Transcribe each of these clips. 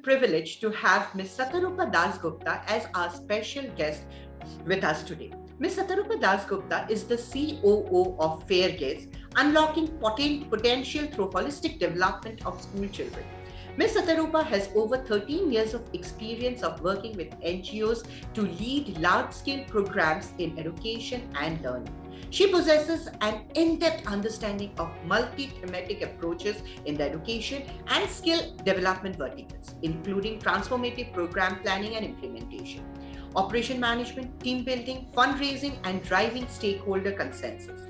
privilege to have Ms. Satarupa Dasgupta as our special guest with us today. Ms. Satarupa Dasgupta is the COO of Fairgaze, unlocking potential through holistic development of school children. Ms. Satarupa has over 13 years of experience of working with NGOs to lead large-scale programs in education and learning. She possesses an in-depth understanding of multi-thematic approaches in the education and skill development verticals, including transformative program planning and implementation, operation management, team building, fundraising, and driving stakeholder consensus.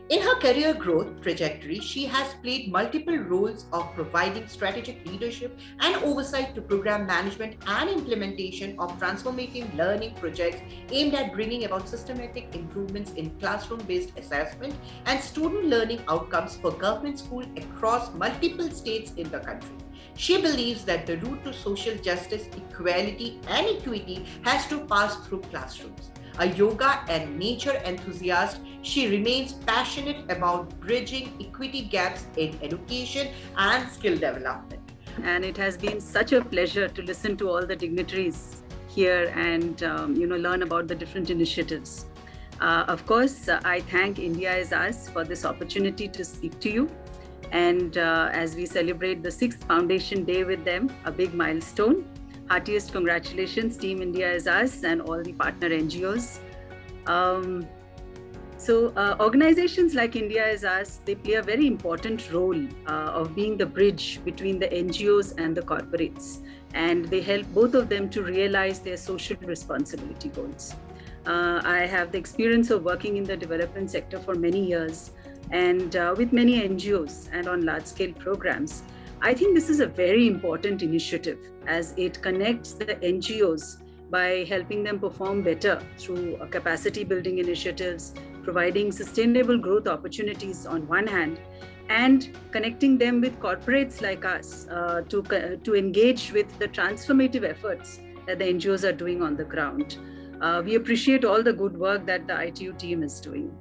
In her career growth trajectory, she has played multiple roles of providing strategic leadership and oversight to program management and implementation of transformative learning projects aimed at bringing about systematic improvements in classroom-based assessment and student learning outcomes for government schools across multiple states in the country. She believes that the route to social justice, equality, and equity has to pass through classrooms. A yoga and nature enthusiast, she remains passionate about bridging equity gaps in education and skill development. And it has been such a pleasure to listen to all the dignitaries here and learn about the different initiatives. Of course, I thank India Is Us for this opportunity to speak to you. And as we celebrate the 6th Foundation Day with them, a big milestone. Heartiest congratulations, Team India Is Us and all the partner NGOs. Organizations like India Is Us, they play a very important role of being the bridge between the NGOs and the corporates. And they help both of them to realize their social responsibility goals. I have the experience of working in the development sector for many years and with many NGOs and on large-scale programs. I think this is a very important initiative as it connects the NGOs by helping them perform better through capacity building initiatives, providing sustainable growth opportunities on one hand, and connecting them with corporates like us to engage with the transformative efforts that the NGOs are doing on the ground. We appreciate all the good work that the ITU team is doing.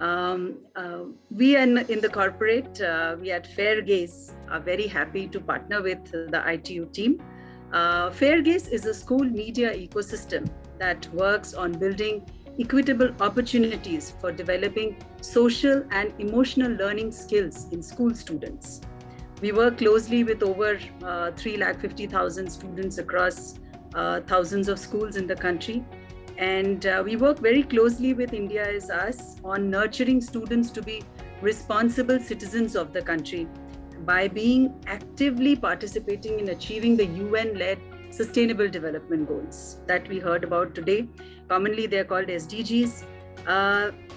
We in the corporate, we at Fairgaze are very happy to partner with the ITU team. Fairgaze is a school media ecosystem that works on building equitable opportunities for developing social and emotional learning skills in school students. We work closely with over 350,000 students across thousands of schools in the country. And we work very closely with India Is Us on nurturing students to be responsible citizens of the country by being actively participating in achieving the UN-led Sustainable Development Goals that we heard about today. Commonly, they're called SDGs.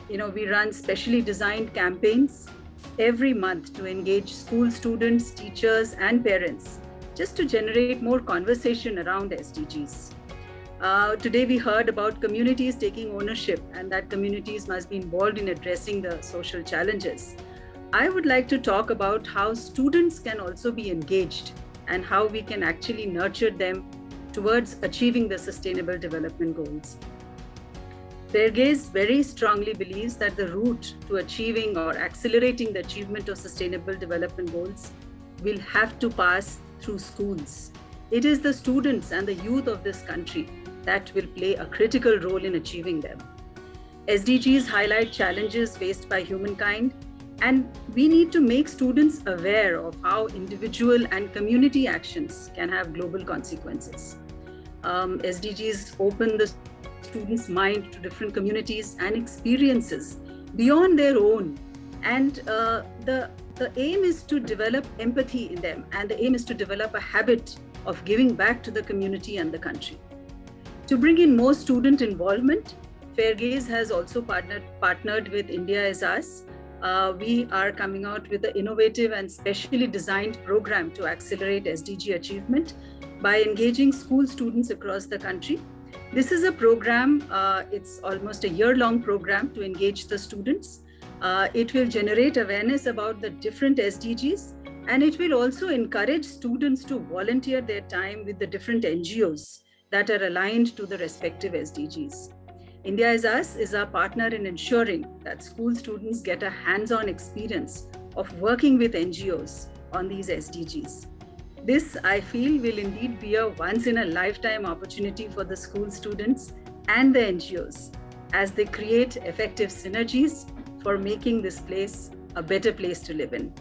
We run specially designed campaigns every month to engage school students, teachers, and parents just to generate more conversation around SDGs. Today we heard about communities taking ownership and that communities must be involved in addressing the social challenges. I would like to talk about how students can also be engaged and how we can actually nurture them towards achieving the Sustainable Development Goals. Fairgaze very strongly believes that the route to achieving or accelerating the achievement of Sustainable Development Goals will have to pass through schools. It is the students and the youth of this country that will play a critical role in achieving them. SDGs highlight challenges faced by humankind, and we need to make students aware of how individual and community actions can have global consequences. SDGs open the students' mind to different communities and experiences beyond their own. And the aim is to develop empathy in them, and the aim is to develop a habit of giving back to the community and the country. To bring in more student involvement, Fairgaze has also partnered with India Is Us. We are coming out with an innovative and specially designed program to accelerate SDG achievement by engaging school students across the country. This is a program, it's almost a year-long program to engage the students. It will generate awareness about the different SDGs, and it will also encourage students to volunteer their time with the different NGOs that are aligned to the respective SDGs. India Is Us is our partner in ensuring that school students get a hands-on experience of working with NGOs on these SDGs. This, I feel, will indeed be a once-in-a-lifetime opportunity for the school students and the NGOs as they create effective synergies for making this place a better place to live in.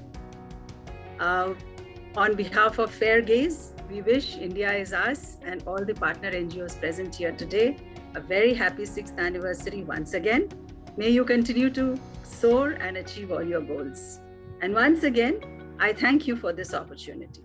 On behalf of Fair Gaze, we wish India is Us and all the partner NGOs present here today a very happy 6th anniversary once again. May you continue to soar and achieve all your goals. And once again, I thank you for this opportunity.